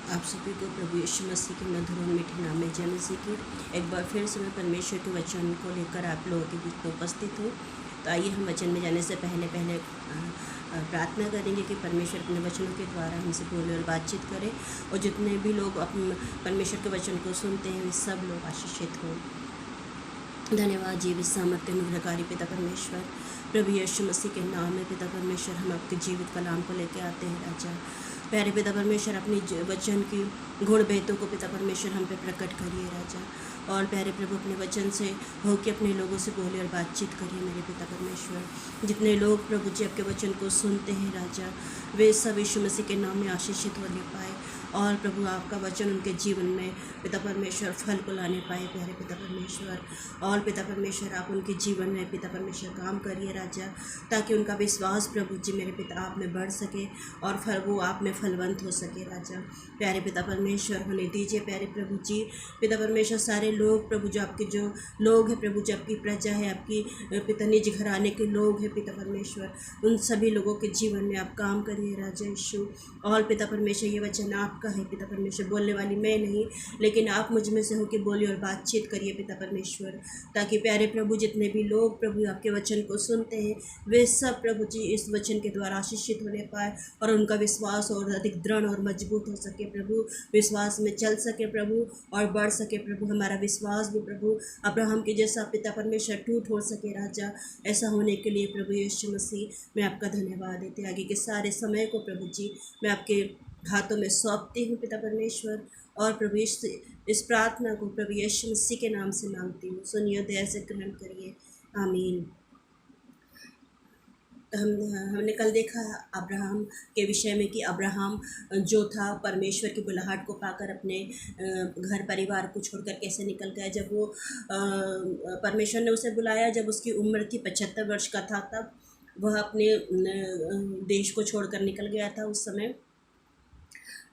आप सभी को प्रभु यीशु मसीह के मधुर और मीठे नाम में जय मसीह की एक बार फिर से मैं परमेश्वर के वचन को लेकर आप लोगों के बीच में उपस्थित हूँ। तो आइए हम वचन में जाने से पहले प्रार्थना करेंगे कि परमेश्वर अपने वचनों के द्वारा हमसे बोले और बातचीत करें, और जितने भी लोग अपने परमेश्वर के वचन को सुनते हैं वे सब लोग आशीषित हों। धन्यवाद जीवित सामर्थ्य अनुग्रहकारी पिता परमेश्वर, प्रभु यीशु मसीह के नाम में पिता परमेश्वर हम आपके जीवित कलाम को लेकर आते हैं राजा। प्यारे पिता परमेश्वर, अपनी वचन की गुण भेदों को पिता परमेश्वर हम पे प्रकट करिए राजा। और प्यारे प्रभु, अपने वचन से हो के अपने लोगों से बोले और बातचीत करिए मेरे पिता परमेश्वर। जितने लोग प्रभु जी आपके वचन को सुनते हैं राजा, वे सब यीशु मसीह के नाम में आशीषित होने पाए, और प्रभु आपका वचन उनके जीवन में पिता परमेश्वर फल को लाने पाए प्यारे पिता परमेश्वर। और पिता परमेश्वर, आप उनके जीवन में पिता परमेश्वर काम करिए राजा, ताकि उनका विश्वास प्रभु जी मेरे पिता आप में बढ़ सके और फल वो आप में फलवंत हो सके राजा। प्यारे पिता परमेश्वर, होने दीजिए प्यारे प्रभु जी पिता परमेश्वर। सारे लोग प्रभु जो आपके जो लोग हैं प्रभु, जो आपकी प्रजा है, आपकी पिता निज घराने के लोग हैं पिता परमेश्वर, उन सभी लोगों के जीवन में आप काम करिए राजा यीशु। और पिता परमेश्वर, ये वचन आपका है पिता परमेश्वर, बोलने वाली मैं नहीं लेकिन आप मुझ में से होकर बोलिए और बातचीत करिए पिता परमेश्वर, ताकि प्यारे प्रभु जितने भी लोग प्रभु आपके वचन को सुनते हैं वे सब प्रभु जी इस वचन के द्वारा आशीषित होने पाए, और उनका विश्वास और अधिक दृढ़ और मजबूत हो सके प्रभु, विश्वास में चल सके प्रभु और बढ़ सके प्रभु। हमारा विश्वास भी प्रभु अब्राहम के जैसा पिता परमेश्वर टूट हो सके राजा। ऐसा होने के लिए प्रभु यीशु मसीह मैं आपका धन्यवाद देते, आगे के सारे समय को प्रभु जी मैं आपके हाथों में सौंपती हूँ पिता परमेश्वर। और प्रभु इस प्रार्थना को प्रभु यीशु मसीह के नाम से मांगती हूँ, सुनिए दया से ग्रहण करिए, आमीन। तो हमने कल देखा अब्राहम के विषय में कि अब्राहम जो था परमेश्वर की बुलाहट को पाकर अपने घर परिवार को छोड़कर कैसे निकल गया। जब वो परमेश्वर ने उसे बुलाया, जब उसकी उम्र थी 75 वर्ष का था, तब वह अपने देश को छोड़कर निकल गया था उस समय।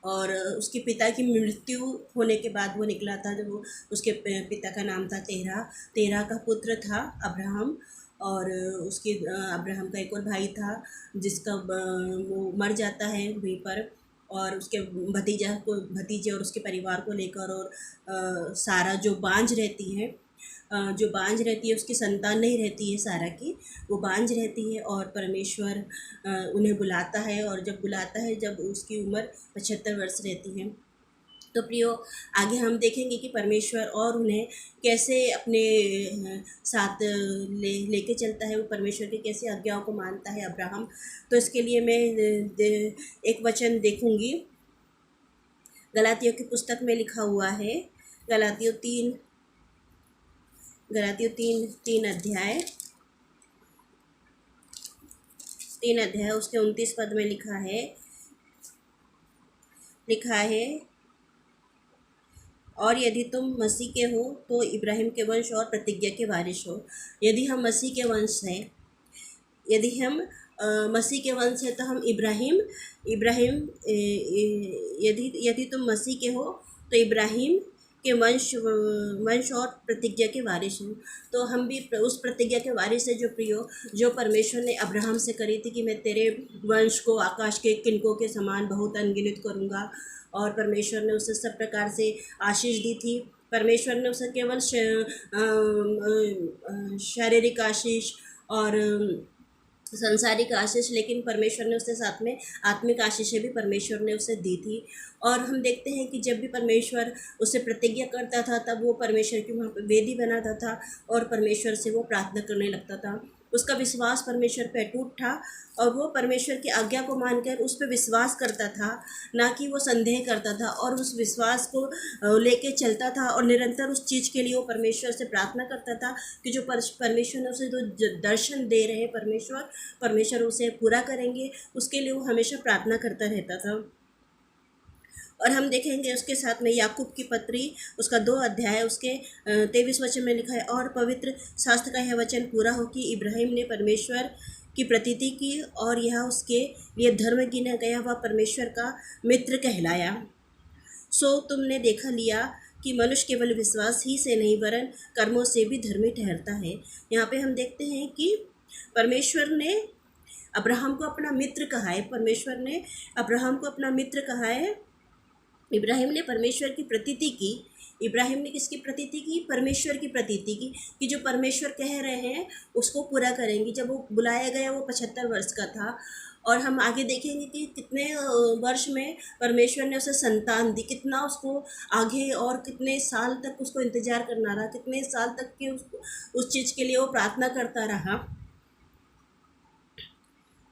और उसके पिता की मृत्यु होने के बाद वो निकला था, जब वो उसके पिता का नाम था तेरह का पुत्र था अब्राहम। और उसके अब्राहम का एक और भाई था जिसका वो मर जाता है वहीं पर, और उसके भतीजे और उसके परिवार को लेकर। और सारा जो बांझ रहती है, उसकी संतान नहीं रहती है सारा की, वो बांझ रहती है। और परमेश्वर उन्हें बुलाता है, और जब बुलाता है जब उसकी उम्र 75 वर्ष रहती है। तो प्रियो, आगे हम देखेंगे कि परमेश्वर और उन्हें कैसे अपने साथ लेके चलता है, वो परमेश्वर की कैसे आज्ञाओं को मानता है अब्राहम। तो इसके लिए मैं एक वचन देखूंगी, गलातियों की पुस्तक में लिखा हुआ है, गलातियों तीन अध्याय उसके 29 पद में लिखा है, और यदि तुम मसीह के हो तो इब्राहिम के वंश और प्रतिज्ञा के वारिस हो। यदि हम मसीह के वंश हैं, मसीह के वंश है तो हम यदि तुम मसीह के हो तो इब्राहिम के वंश और प्रतिज्ञा के वारिस हो। तो हम भी उस प्रतिज्ञा के वारिस है जो परमेश्वर ने अब्राहम से करी थी कि मैं तेरे वंश को आकाश के किनकों के समान बहुत अनगिनत करूँगा। और परमेश्वर ने उसे सब प्रकार से आशीष दी थी। परमेश्वर ने उसे केवल शारीरिक आशीष और संसारिक आशीष, लेकिन परमेश्वर ने उसके साथ में आत्मिक आशीषें भी परमेश्वर ने उसे दी थी। और हम देखते हैं कि जब भी परमेश्वर उसे प्रतिज्ञा करता था तब वो परमेश्वर की वहाँ पर वेदी बनाता था और परमेश्वर से वो प्रार्थना करने लगता था। उसका विश्वास परमेश्वर पे अटूट था, और वो परमेश्वर की आज्ञा को मानकर उस पर विश्वास करता था, ना कि वो संदेह करता था। और उस विश्वास को लेके चलता था, और निरंतर उस चीज़ के लिए वो परमेश्वर से प्रार्थना करता था कि जो परमेश्वर ने उसे जो दर्शन दे रहे हैं परमेश्वर उसे पूरा करेंगे, उसके लिए वो हमेशा प्रार्थना करता रहता था। और हम देखेंगे उसके साथ में याकूब की पत्री उसका 2 अध्याय उसके 23 वचन में लिखा है, और पवित्र शास्त्र का यह वचन पूरा हो कि इब्राहिम ने परमेश्वर की प्रतीति की और यह उसके लिए धर्म गिना गया, वह परमेश्वर का मित्र कहलाया। सो तुमने देखा लिया कि मनुष्य केवल विश्वास ही से नहीं वरन कर्मों से भी धर्मी ठहरता है। यहाँ पे हम देखते हैं कि परमेश्वर ने अब्राहम को अपना मित्र कहा है, इब्राहिम ने परमेश्वर की प्रतीति की। इब्राहिम ने किसकी प्रतीति की? परमेश्वर की प्रतीति की, कि जो परमेश्वर कह रहे हैं उसको पूरा करेंगे। जब वो बुलाया गया वो 75 वर्ष का था, और हम आगे देखेंगे कि कितने वर्ष में परमेश्वर ने उसे संतान दी, कितना उसको आगे और कितने साल तक उसको इंतज़ार करना रहा, कितने साल तक के उसको उस चीज़ के लिए वो प्रार्थना करता रहा,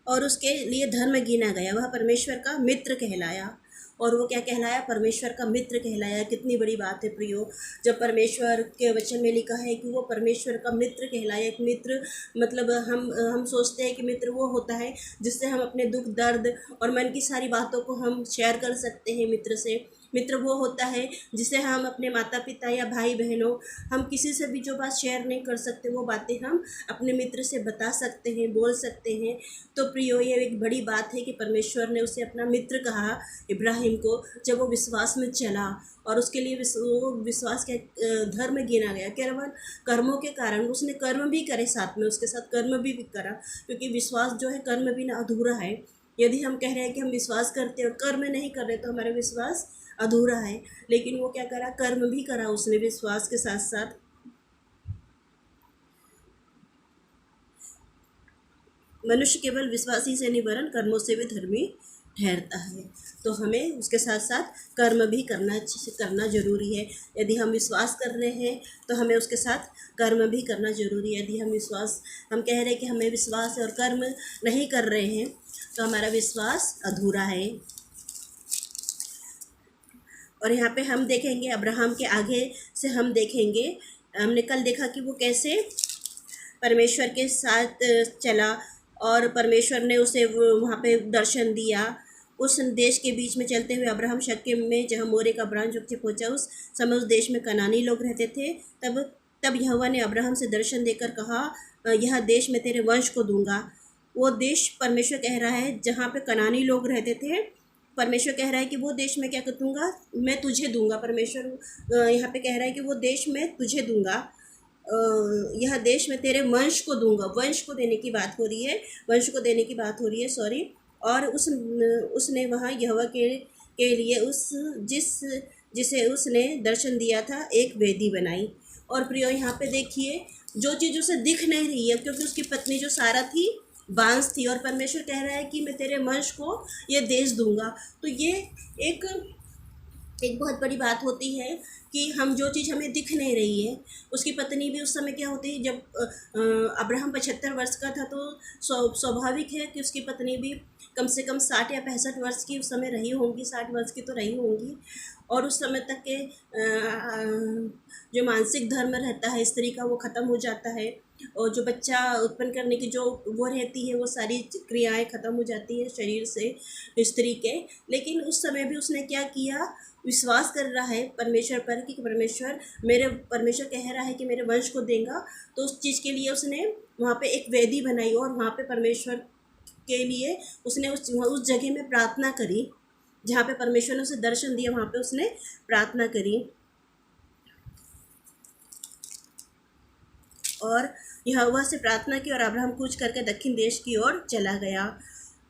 और उसके लिए धर्म गिना गया। वह परमेश्वर का मित्र कहलाया। और वो क्या कहलाया? परमेश्वर का मित्र कहलाया। कितनी बड़ी बात है प्रियो, जब परमेश्वर के वचन में लिखा है कि वो परमेश्वर का मित्र कहलाया। एक मित्र मतलब हम सोचते हैं कि मित्र वो होता है जिससे हम अपने दुख दर्द और मन की सारी बातों को हम शेयर कर सकते हैं मित्र से। मित्र वो होता है जिसे हम अपने माता पिता या भाई बहनों, हम किसी से भी जो बात शेयर नहीं कर सकते वो बातें हम अपने मित्र से बता सकते हैं, बोल सकते हैं। तो प्रियो, ये एक बड़ी बात है कि परमेश्वर ने उसे अपना मित्र कहा इब्राहिम को, जब वो विश्वास में चला, और उसके लिए वो विश्वास के धर्म गिना गया। केवल कर्मों के कारण उसने कर्म भी करे, साथ में उसके साथ कर्म भी करा, क्योंकि विश्वास जो है कर्म बिना अधूरा है। यदि हम कह रहे हैं कि हम विश्वास करते हैं और कर्म नहीं कर रहे तो हमारा विश्वास अधूरा है। लेकिन वो क्या करा? कर्म भी करा उसने विश्वास के साथ साथ। मनुष्य केवल विश्वास ही से नहीं वरन कर्मों से भी धर्मी ठहरता है। तो हमें उसके साथ साथ कर्म भी करना जरूरी है। यदि हम विश्वास कर रहे हैं तो हमें उसके साथ कर्म भी करना जरूरी है। यदि हम कह रहे हैं कि हमें विश्वास है और कर्म नहीं कर रहे हैं तो हमारा विश्वास अधूरा है। और यहाँ पे हम देखेंगे अब्राहम के आगे से हम देखेंगे, हमने कल देखा कि वो कैसे परमेश्वर के साथ चला, और परमेश्वर ने उसे वहाँ पे दर्शन दिया। उस देश के बीच में चलते हुए अब्राहम शक्के में जहाँ मोरे का वृक्ष से पहुँचा, उस समय उस देश में कनानी लोग रहते थे। तब यहोवा ने अब्राहम से दर्शन देकर कहा, यह देश मैं तेरे वंश को दूंगा। वो देश परमेश्वर कह रहा है जहाँ पे कनानी लोग रहते थे, परमेश्वर कह रहा है कि वो देश मैं क्या कर दूँगा? मैं तुझे दूंगा। परमेश्वर यहाँ पे कह रहा है कि वो देश मैं तुझे दूंगा, यह देश मैं तेरे वंश को दूंगा। वंश को देने की बात हो रही है, वंश को देने की बात हो रही है, सॉरी। और उसने वहाँ यहोवा के लिए जिसे उसने दर्शन दिया था एक वेदी बनाई। और प्रियो, यहाँ पे देखिए जो चीज़ उसे दिख नहीं रही है, क्योंकि उसकी पत्नी जो सारा थी बांस थी, और परमेश्वर कह रहा है कि मैं तेरे वंश को ये देश दूंगा। तो ये एक बहुत बड़ी बात होती है कि हम जो चीज़ हमें दिख नहीं रही है। उसकी पत्नी भी उस समय क्या होती है, जब अब्राहम 75 वर्ष का था तो स्वाभाविक है कि उसकी पत्नी भी कम से कम 60 या 65 वर्ष की उस समय रही होंगी, 60 वर्ष की तो रही होंगी। और उस समय तक के जो मानसिक धर्म रहता है स्त्री का वो ख़त्म हो जाता है, और जो बच्चा उत्पन्न करने की जो वो रहती है वो सारी क्रियाएं ख़त्म हो जाती है शरीर से स्त्री के। लेकिन उस समय भी उसने क्या किया? विश्वास कर रहा है परमेश्वर पर कि परमेश्वर कह रहा है कि मेरे वंश को देगा। तो उस चीज़ के लिए उसने वहाँ पे एक वेदी बनाई, और वहाँ पे परमेश्वर के लिए उसने उस जगह में प्रार्थना करी जहाँ पे परमेश्वर ने उसे दर्शन दिया, वहाँ पे उसने प्रार्थना करी। और यहोवा से प्रार्थना की, और अब्राहम कूच करके दक्षिण देश की ओर चला गया।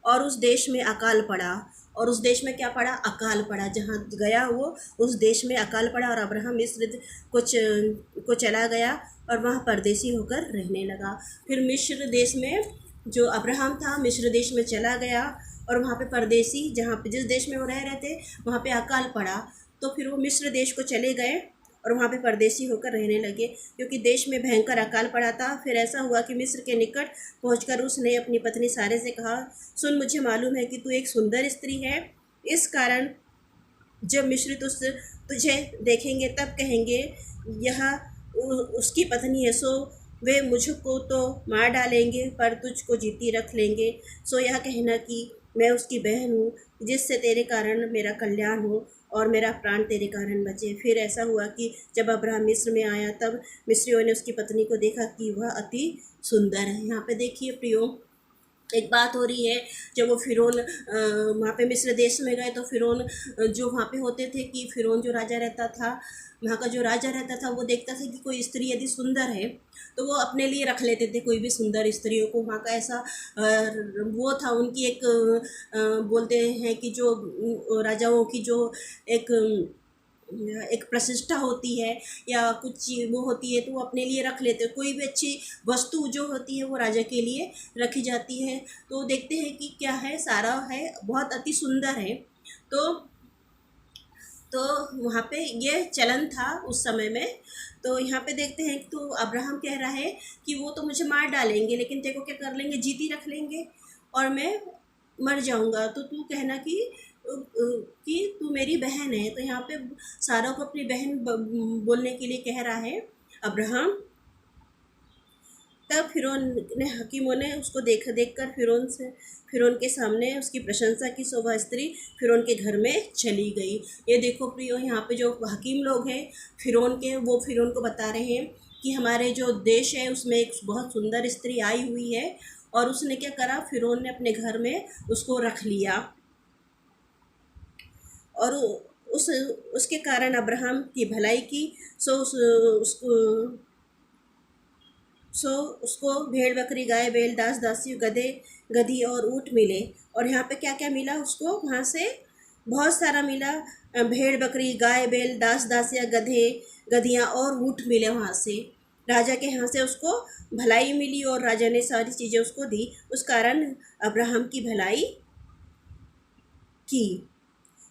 और उस देश में अकाल पड़ा। और उस देश में क्या पड़ा? अकाल पड़ा। जहाँ गया वो उस देश में अकाल पड़ा, और अब्राहम मिस्र को चला गया और वहाँ परदेसी होकर रहने लगा। फिर मिस्र देश में जो अब्राहम था मिस्र देश में चला गया, और वहाँ पे परदेसी जिस देश में वो रह रहे थे वहाँ पे अकाल पड़ा। तो फिर वो मिस्र देश को चले गए और वहाँ पे परदेसी होकर रहने लगे, क्योंकि देश में भयंकर अकाल पड़ा था। फिर ऐसा हुआ कि मिस्र के निकट पहुंचकर उसने अपनी पत्नी सारे से कहा, सुन, मुझे मालूम है कि तू एक सुंदर स्त्री है। इस कारण जब मिस्री तुझे देखेंगे तब कहेंगे यह उसकी पत्नी है, सो वे मुझको तो मार डालेंगे पर तुझको जीती रख लेंगे। सो यह कहना कि मैं उसकी बहन हूँ, जिससे तेरे कारण मेरा कल्याण हो और मेरा प्राण तेरे कारण बचे। फिर ऐसा हुआ कि जब अब्राहम मिस्र में आया तब मिस्रियों ने उसकी पत्नी को देखा कि वह अति सुंदर है। यहाँ पे देखिए प्रियो, एक बात हो रही है, जब वो फ़िरौन वहाँ पे मिस्र देश में गए तो फ़िरौन जो वहाँ पे होते थे कि फ़िरौन जो राजा रहता था, वहाँ का जो राजा रहता था, वो देखता था कि कोई स्त्री यदि सुंदर है तो वो अपने लिए रख लेते थे कोई भी सुंदर स्त्रियों को। वहाँ का ऐसा वो था उनकी एक बोलते हैं कि जो राजाओं की जो एक एक प्रतिष्ठा होती है या कुछ वो होती है, तो वो अपने लिए रख लेते हैं। कोई भी अच्छी वस्तु जो होती है वो राजा के लिए रखी जाती है। तो देखते हैं कि क्या है, सारा है बहुत अति सुंदर है। तो तो वहाँ पे ये चलन था उस समय में। तो यहाँ पे देखते हैं तो अब्राहम कह रहा है कि वो तो मुझे मार डालेंगे, लेकिन तेरे को क्या कर लेंगे, जीती रख लेंगे और मैं मर जाऊंगा। तो तू कहना कि तू मेरी बहन है। तो यहाँ पे सारा को अपनी बहन बोलने के लिए कह रहा है अब्राहम। तब हकीमों ने उसको देख कर फिरौन के सामने उसकी प्रशंसा की। शोभा स्त्री फिरौन के घर में चली गई। ये देखो प्रियो, यहाँ पे जो हकीम लोग हैं फिरौन के, वो फिरौन को बता रहे हैं कि हमारे जो देश है उसमें एक बहुत सुंदर स्त्री आई हुई है। और उसने क्या करा, फिरौन ने अपने घर में उसको रख लिया। और उसके कारण अब्राहम की भलाई की। सो उसको भेड़ बकरी गाय बैल दास दासी गधे गधी और ऊँट मिले। और यहाँ पे क्या क्या मिला उसको, वहाँ से बहुत सारा मिला। भेड़ बकरी गाय बैल दास दासियाँ गधे गधियाँ और ऊँट मिले वहाँ से। राजा के यहाँ से उसको भलाई मिली और राजा ने सारी चीज़ें उसको दी। उस कारण अब्राहम की भलाई की।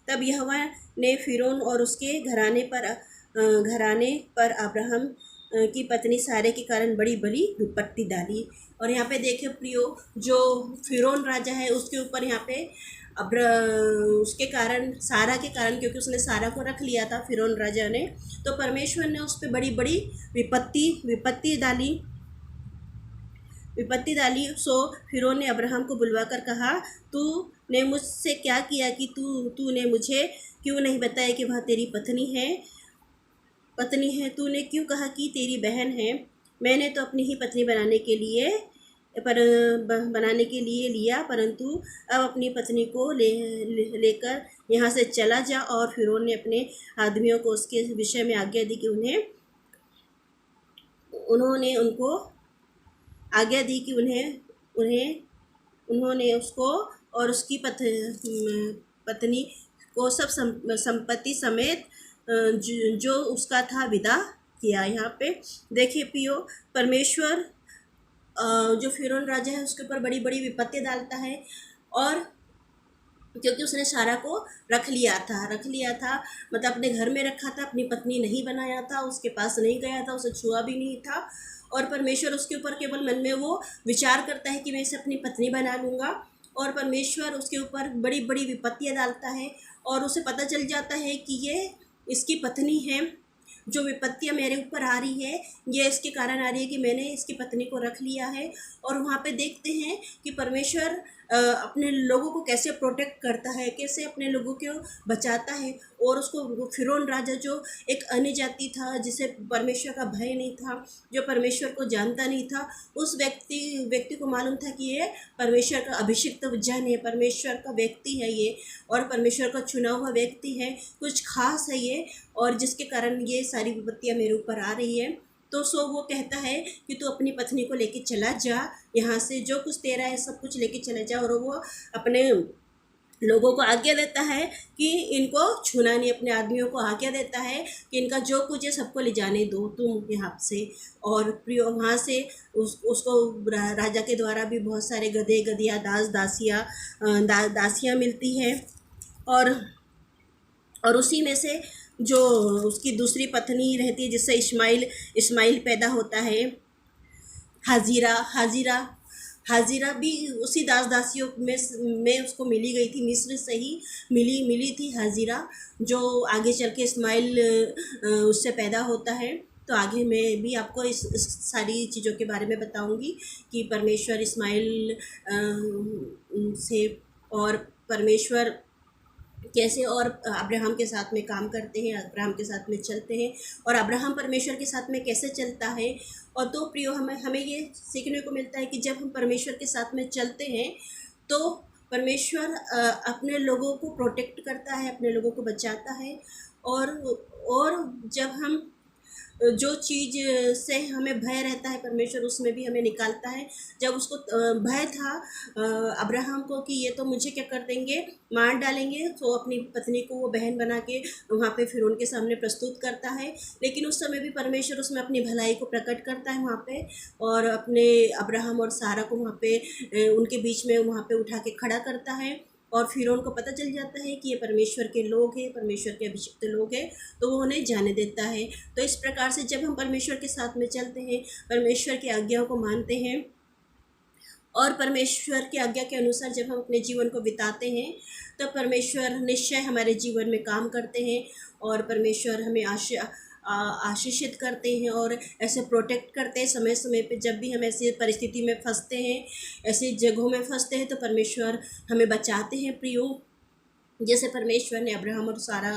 तब यहोवा ने फिरौन और उसके घराने पर अब्राहम की पत्नी सारे के कारण बड़ी बड़ी विपत्ति डाली। और यहाँ पे देखे प्रियो, जो फिरौन राजा है उसके ऊपर यहाँ पे उसके कारण, सारा के कारण, क्योंकि उसने सारा को रख लिया था फिरौन राजा ने, तो परमेश्वर ने उस पर बड़ी बड़ी विपत्ति डाली। सो फिरौन ने अब्राहम को बुलवाकर कहा, तूने मुझसे क्या किया कि तूने मुझे क्यों नहीं बताया कि वह तेरी पत्नी है। तूने क्यों कहा कि तेरी बहन है। मैंने तो अपनी ही पत्नी बनाने के लिए लिया, परंतु अब अपनी पत्नी को लेकर यहाँ से चला जा। और फिरौन ने अपने आदमियों को उसके विषय में आज्ञा दी कि उन्होंने उसको और उसकी पत्नी को सब संपत्ति समेत जो उसका था विदा किया। यहाँ पे देखिए पियो, परमेश्वर जो फिरौन राजा है उसके ऊपर बड़ी बड़ी विपत्ति डालता है। और क्योंकि उसने सारा को रख लिया था, मतलब अपने घर में रखा था, अपनी पत्नी नहीं बनाया था, उसके पास नहीं गया था, उसे छुआ भी नहीं था। और परमेश्वर उसके ऊपर केवल मन में वो विचार करता है कि मैं इसे अपनी पत्नी बना लूँगा। और परमेश्वर उसके ऊपर बड़ी बड़ी विपत्तियाँ डालता है और उसे पता चल जाता है कि ये इसकी पत्नी है। जो विपत्तियाँ मेरे ऊपर आ रही है ये इसके कारण आ रही है कि मैंने इसकी पत्नी को रख लिया है। और वहाँ पे देखते हैं कि परमेश्वर अपने लोगों को कैसे प्रोटेक्ट करता है, कैसे अपने लोगों को बचाता है। और उसको फिरौन राजा जो एक अन्य जाति था, जिसे परमेश्वर का भय नहीं था, जो परमेश्वर को जानता नहीं था, उस व्यक्ति को मालूम था कि ये परमेश्वर का अभिषिक्त जन है, परमेश्वर का व्यक्ति है ये, और परमेश्वर का चुना हुआ व्यक्ति है, कुछ खास है ये, और जिसके कारण ये सारी विपत्तियाँ मेरे ऊपर आ रही है। तो वो कहता है कि तू अपनी पत्नी को लेके चला जा, यहाँ से जो कुछ तेरा है सब कुछ लेके चला जा। और वो अपने लोगों को आज्ञा देता है कि इनको छूना नहीं, अपने आदमियों को आज्ञा देता है कि इनका जो कुछ है सबको ले जाने दो तुम यहाँ से। और वहाँ से उसको राजा के द्वारा भी बहुत सारे गधे गधिया दासियाँ मिलती हैं। और उसी में से जो उसकी दूसरी पत्नी रहती है, जिससे इस्माइल पैदा होता है, हाजिरा भी उसी दासियों में उसको मिली गई थी। मिस्र से ही मिली थी हाजिरा, जो आगे चल के इस्माइल उससे पैदा होता है। तो आगे मैं भी आपको इस सारी चीज़ों के बारे में बताऊंगी कि परमेश्वर इस्माइल से और परमेश्वर कैसे और अब्राहम के साथ में काम करते हैं, अब्राहम के साथ में चलते हैं, और अब्राहम परमेश्वर के साथ में कैसे चलता है। और तो प्रियो, हमें हमें ये सीखने को मिलता है कि जब हम परमेश्वर के साथ में चलते हैं तो परमेश्वर अपने लोगों को प्रोटेक्ट करता है, अपने लोगों को बचाता है। और जब हम जो चीज़ से हमें भय रहता है, परमेश्वर उसमें भी हमें निकालता है। जब उसको भय था अब्राहम को कि ये तो मुझे क्या कर देंगे, मार डालेंगे, तो अपनी पत्नी को वो बहन बना के वहाँ पे फिर उनके सामने प्रस्तुत करता है। लेकिन उस समय भी परमेश्वर उसमें अपनी भलाई को प्रकट करता है वहाँ पे, और अपने अब्राहम और सारा को वहाँ पे उनके बीच में वहाँ पे उठा के खड़ा करता है। और फिर उनको पता चल जाता है कि ये परमेश्वर के लोग हैं, परमेश्वर के अभिषिक्त लोग हैं, तो वो उन्हें जाने देता है। तो इस प्रकार से जब हम परमेश्वर के साथ में चलते हैं, परमेश्वर की आज्ञाओं को मानते हैं, और परमेश्वर की आज्ञा के अनुसार जब हम अपने जीवन को बिताते हैं, तो परमेश्वर निश्चय हमारे जीवन में काम करते हैं, और परमेश्वर हमें आशीषित करते हैं और ऐसे प्रोटेक्ट करते हैं समय समय पे। जब भी हम ऐसी परिस्थिति में फंसते हैं, ऐसी जगहों में फंसते हैं, तो परमेश्वर हमें बचाते हैं प्रियो। जैसे परमेश्वर ने अब्राहम और सारा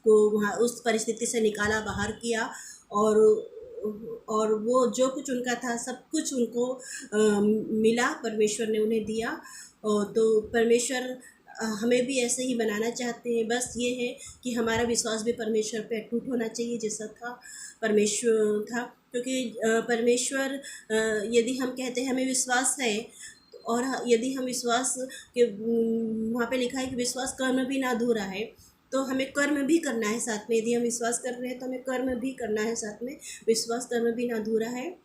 को वहाँ उस परिस्थिति से निकाला, बाहर किया, और वो जो कुछ उनका था सब कुछ उनको मिला, परमेश्वर ने उन्हें दिया। तो परमेश्वर हमें भी ऐसे ही बनाना चाहते हैं। बस ये है कि हमारा विश्वास भी परमेश्वर पे अटूट होना चाहिए, जैसा परमेश्वर था। क्योंकि परमेश्वर, यदि हम कहते हैं हमें विश्वास है, और यदि हम विश्वास के वहाँ पे लिखा है कि विश्वास कर्म भी ना अधूरा है, तो हमें कर्म भी करना है साथ में। यदि हम विश्वास कर रहे हैं तो हमें कर्म भी करना है साथ में। विश्वास कर्म भी ना अधूरा है,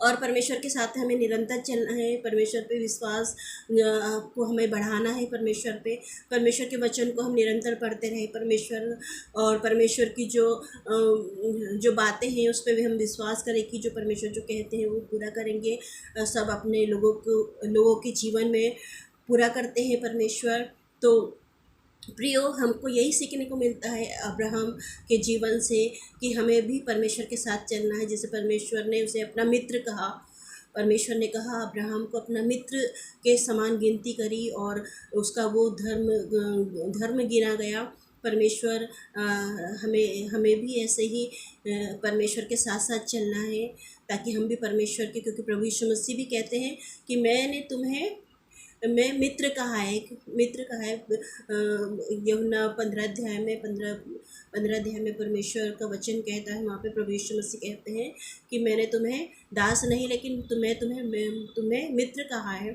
और परमेश्वर के साथ हमें निरंतर चलना है। परमेश्वर पे विश्वास को हमें बढ़ाना है। परमेश्वर के वचन को हम निरंतर पढ़ते रहे। परमेश्वर की जो बातें हैं उस पर भी हम विश्वास करें कि जो परमेश्वर जो कहते हैं वो पूरा करेंगे। सब अपने लोगों के जीवन में पूरा करते हैं परमेश्वर। तो प्रियो, हमको यही सीखने को मिलता है अब्राहम के जीवन से कि हमें भी परमेश्वर के साथ चलना है। जैसे परमेश्वर ने उसे अपना मित्र कहा, परमेश्वर ने कहा अब्राहम को अपना मित्र के समान गिनती करी, और उसका वो धर्म गिना गया। परमेश्वर हमें भी ऐसे ही परमेश्वर के साथ साथ चलना है, ताकि हम भी परमेश्वर के, क्योंकि प्रभु यीशु मसीह भी कहते हैं कि मैं मित्र कहा है यूहन्ना 15 अध्याय में परमेश्वर का वचन कहता है। वहाँ पे प्रभु यीशु मसीह कहते हैं कि मैंने तुम्हें दास नहीं, लेकिन तुम्हें मित्र कहा है।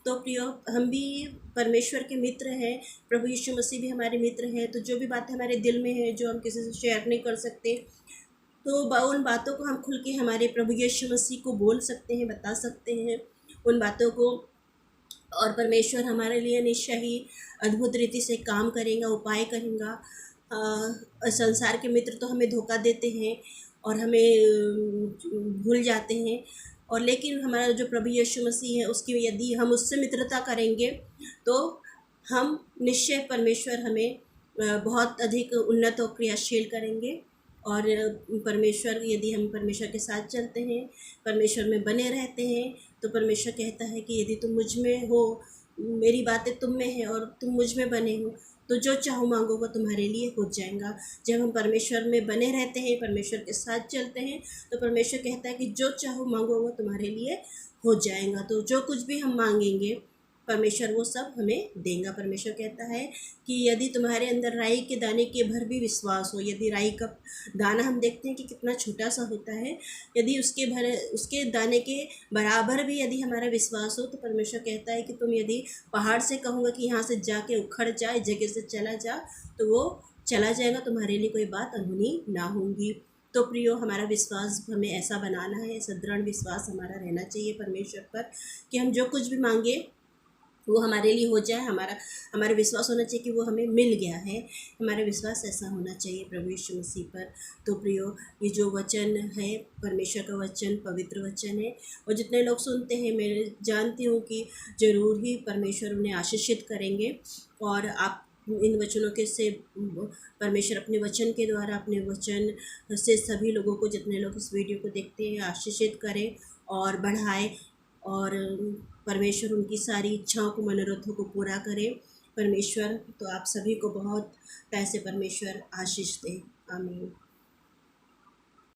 तो प्रियो, हम भी परमेश्वर के मित्र हैं, प्रभु यीशु मसीह भी हमारे मित्र हैं। तो जो भी बातें हमारे दिल में है, जो हम किसी से शेयर नहीं कर सकते, तो उन बातों को हम खुल के हमारे प्रभु यीशु मसीह को बोल सकते हैं, बता सकते हैं उन बातों को। और परमेश्वर हमारे लिए निश्चय ही अद्भुत रीति से काम करेगा, उपाय करेगा। संसार के मित्र तो हमें धोखा देते हैं और हमें भूल जाते हैं, और लेकिन हमारा जो प्रभु यीशु मसीह है, उसकी यदि हम उससे मित्रता करेंगे तो हम निश्चय परमेश्वर हमें बहुत अधिक उन्नत और क्रियाशील करेंगे। और यदि हम परमेश्वर के साथ चलते हैं, परमेश्वर में बने रहते हैं, तो परमेश्वर कहता है कि यदि तुम मुझ में हो, मेरी बातें तुम में है और तुम मुझ में बने हो, तो जो चाहो मांगो वो तुम्हारे लिए हो जाएगा। जब हम परमेश्वर में बने रहते हैं, परमेश्वर के साथ चलते हैं, तो परमेश्वर कहता है कि जो चाहो मांगो वो तुम्हारे लिए हो जाएगा। तो जो कुछ भी हम मांगेंगे, परमेश्वर वो सब हमें देगा। परमेश्वर कहता है कि यदि तुम्हारे अंदर राई के दाने के भर भी विश्वास हो, यदि राई का दाना हम देखते हैं कि कितना छोटा सा होता है, यदि उसके दाने के बराबर भी यदि हमारा विश्वास हो, तो परमेश्वर कहता है कि तुम यदि पहाड़ से कहोगे कि यहाँ से जाके उखड़ जा, इस जगह से चला जा, तो वो चला जाएगा, तुम्हारे लिए कोई बात अनहोनी ना होगी। तो प्रियो, हमारा विश्वास हमें ऐसा बनाना है, ऐसा दृढ़ विश्वास हमारा रहना चाहिए परमेश्वर पर, कि हम जो कुछ भी मांगे वो हमारे लिए हो जाए। हमारा विश्वास होना चाहिए कि वो हमें मिल गया है। हमारा विश्वास ऐसा होना चाहिए प्रभु यीशु मसीह पर। तो प्रियो, ये जो वचन है, परमेश्वर का वचन पवित्र वचन है, और जितने लोग सुनते हैं, मैं जानती हूँ कि ज़रूर ही परमेश्वर उन्हें आशीषित करेंगे। और आप इन वचनों के से परमेश्वर अपने वचन के द्वारा, अपने वचन से सभी लोगों को, जितने लोग इस वीडियो को देखते हैं, आशीषित करें और बढ़ाए, और परमेश्वर उनकी सारी इच्छाओं को, मनोरथों को पूरा करे। परमेश्वर तो आप सभी को बहुत तह से परमेश्वर आशीष दे। आमीन।